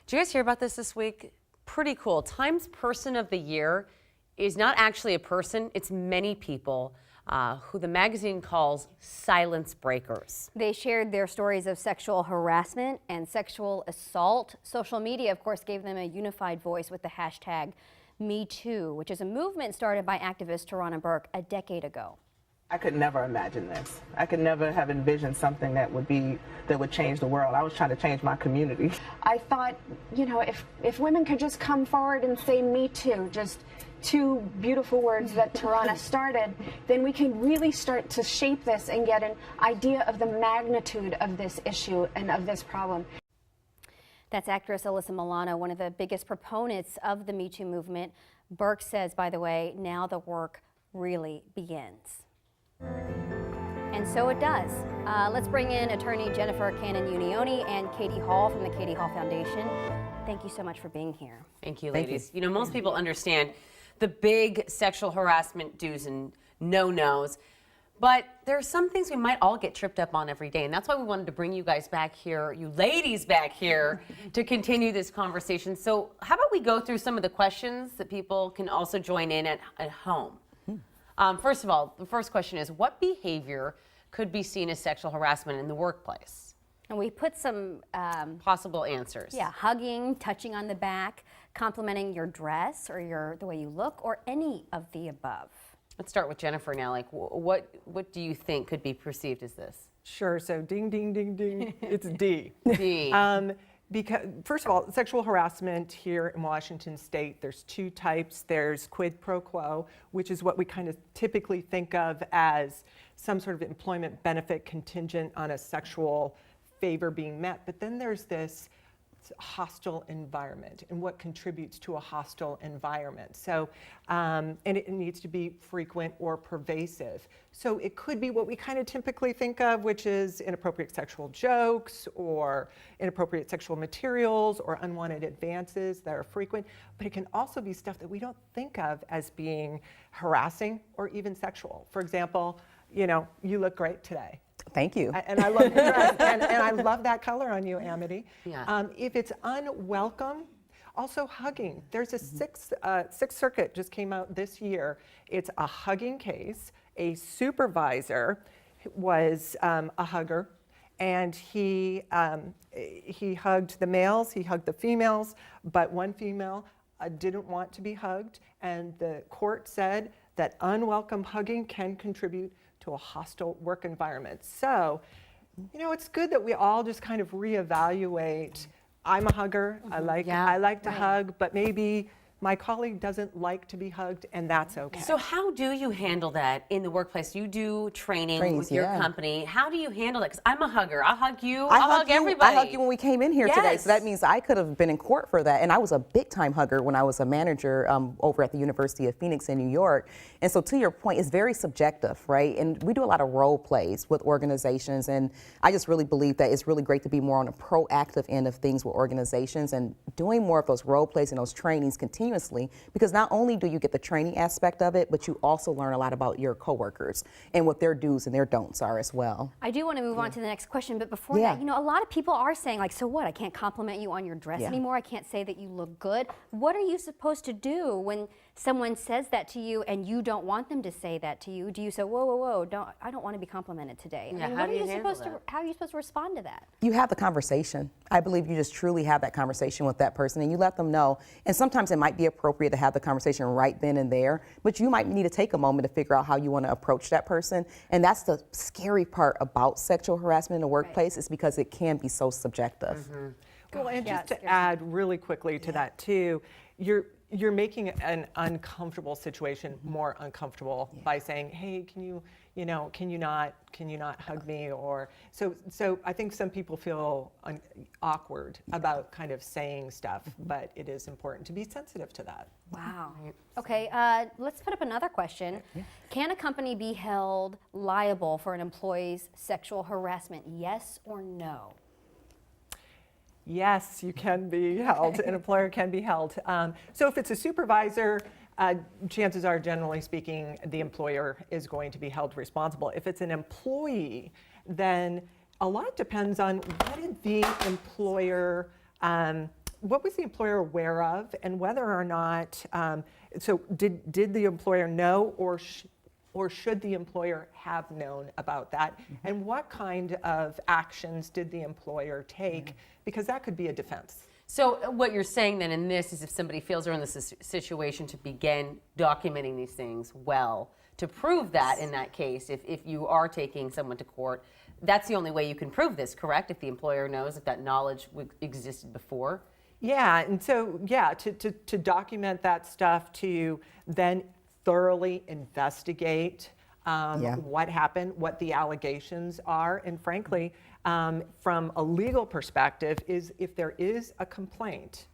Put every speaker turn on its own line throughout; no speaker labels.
Did you guys hear about this week? Pretty cool. Time's Person of the Year is not actually a person, it's many people who the magazine calls silence breakers.
They shared their stories of sexual harassment and sexual assault. Social media, of course, gave them a unified voice with the hashtag #MeToo, which is a movement started by activist Tarana Burke a decade ago.
I could never imagine this. I could never have envisioned something that would change the world. I was trying to change my community.
I thought, you know, if women could just come forward and say "me too," just two beautiful words that Tarana started, then we can really start to shape this and get an idea of the magnitude of this issue and of this problem.
That's actress Alyssa Milano, one of the biggest proponents of the Me Too movement. Burke says, by the way, now the work really begins. And so it does. Let's bring in attorney Jennifer Cannon-Unione and Katie Hall from the Katie Hall Foundation. Thank you so much for being here.
Thank you, ladies. You know, most people understand the big sexual harassment do's and no-nos, but there are some things we might all get tripped up on every day, and that's why we wanted to bring you guys back here, you ladies back here, to continue this conversation. So how about we go through some of the questions that people can also join in at home? First of all, the first question is, what behavior could be seen as sexual harassment in the workplace?
And we put some
possible answers.
Yeah, hugging, touching on the back, complimenting your dress or the way you look, or any of the above.
Let's start with Jennifer now. Like, what do you think could be perceived as this?
Sure. So ding, ding, ding, ding. It's D.
D.
Because first of all, sexual harassment here in Washington State, there's two types. There's quid pro quo, which is what we kind of typically think of as some sort of employment benefit contingent on a sexual favor being met. But then there's this hostile environment and what contributes to a hostile environment. So, and it needs to be frequent or pervasive. So it could be what we kind of typically think of, which is inappropriate sexual jokes or inappropriate sexual materials or unwanted advances that are frequent. But it can also be stuff that we don't think of as being harassing or even sexual. For example, you know, you look great today.
Thank you.
And I love your dress, and I love that color on you, Amity.
Yeah.
If it's unwelcome, also hugging. There's a Sixth Circuit just came out this year. It's a hugging case. A supervisor was a hugger, and he hugged the males, he hugged the females, but one female didn't want to be hugged, and the court said that unwelcome hugging can contribute to a hostile work environment. So, you know, it's good that we all just kind of reevaluate. I'm a hugger. I like to hug, but maybe my colleague doesn't like to be hugged, and that's okay.
So how do you handle that in the workplace? You do training with your company. How do you handle that? Because I'm a hugger. I'll hug you. I'll hug everybody.
I hugged you when we came in here today, so that means I could have been in court for that. And I was a big-time hugger when I was a manager over at the University of Phoenix in New York. And so to your point, it's very subjective, right? And we do a lot of role plays with organizations, and I just really believe that it's really great to be more on a proactive end of things with organizations and doing more of those role plays and those trainings continuously, because not only do you get the training aspect of it, but you also learn a lot about your coworkers and what their do's and their don'ts are as well.
I do want to move on to the next question, but before that, you know, a lot of people are saying, like, so what? I can't compliment you on your dress anymore. I can't say that you look good. What are you supposed to do when someone says that to you and you don't want them to say that to you? Do you say, whoa, whoa, whoa, I don't want to be complimented today?
Yeah,
I mean,
how are you supposed to,
how are you supposed to respond to that?
You have the conversation. I believe you just truly have that conversation with that person, and you let them know. And sometimes it might be appropriate to have the conversation right then and there, but you might need to take a moment to figure out how you want to approach that person. And that's the scary part about sexual harassment in the workplace, is because it can be so subjective.
Well, and just to add really quickly to that too, you're making an uncomfortable situation more uncomfortable by saying, hey, can you not hug me? Or so I think some people feel awkward about kind of saying stuff, but it is important to be sensitive to that.
Wow. Okay, let's put up another question. Can a company be held liable for an employee's sexual harassment? Yes or no?
Yes, you can be held. An employer can be held. So if it's a supervisor, chances are, generally speaking, the employer is going to be held responsible. If it's an employee, then a lot depends on what did the employer what was the employer aware of, and whether or not, so did the employer know, or should the employer have known about that? And what kind of actions did the employer take? Because that could be a defense.
So what you're saying then in this is if somebody feels they're in this situation to begin documenting these things well, to prove that in that case, if you are taking someone to court, that's the only way you can prove this, correct? If the employer knows, if that knowledge existed before?
Yeah, and so, yeah, to document that stuff, to then thoroughly investigate what happened, what the allegations are, and frankly, from a legal perspective, is if there is a complaint,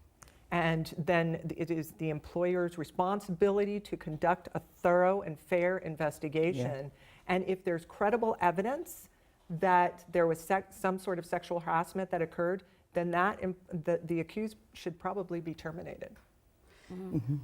and then it is the employer's responsibility to conduct a thorough and fair investigation. And if there's credible evidence that there was some sort of sexual harassment that occurred, then the accused should probably be terminated.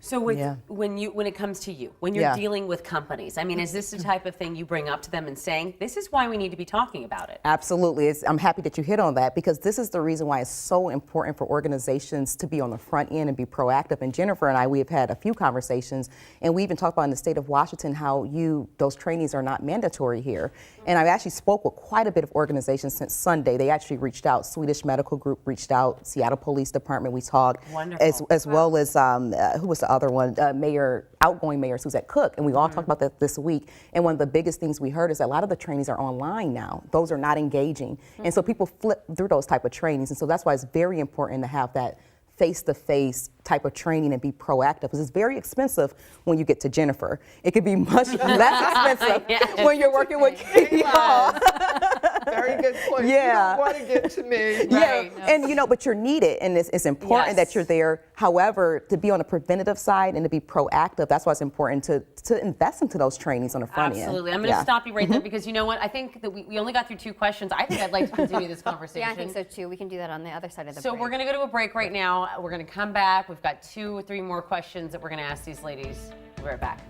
So when it comes to you, when you're dealing with companies, I mean, is this the type of thing you bring up to them and saying, this is why we need to be talking about it?
Absolutely. I'm happy that you hit on that, because this is the reason why it's so important for organizations to be on the front end and be proactive. And Jennifer and I, we have had a few conversations, and we even talked about in the state of Washington how those trainings are not mandatory here. And I've actually spoke with quite a bit of organizations since Sunday. They actually reached out. Swedish Medical Group reached out. Seattle Police Department, we talked.
Wonderful.
As well as who was the other one? Outgoing Mayor Suzette Cook, and we all talked about that this week. And one of the biggest things we heard is that a lot of the trainings are online now. Those are not engaging, and so people flip through those type of trainings, and so that's why it's very important to have that face-to-face type of training and be proactive, because it's very expensive when you get to Jennifer. It could be much less expensive when you're working with
Very good point.
Yeah.
You don't want to get to me.
Yeah, and but you're needed, and it's important that you're there. However, to be on the preventative side and to be proactive, that's why it's important to invest into those trainings on the front end.
Absolutely. I'm going to stop you right there, because you know what? I think that we only got through 2 questions. I think I'd like to continue this conversation.
Yeah, I think so too. We can do that on the other side of the break.
So we're going to go to a break right now. We're going to come back. We've got 2 or 3 more questions that we're going to ask these ladies. We'll be right back.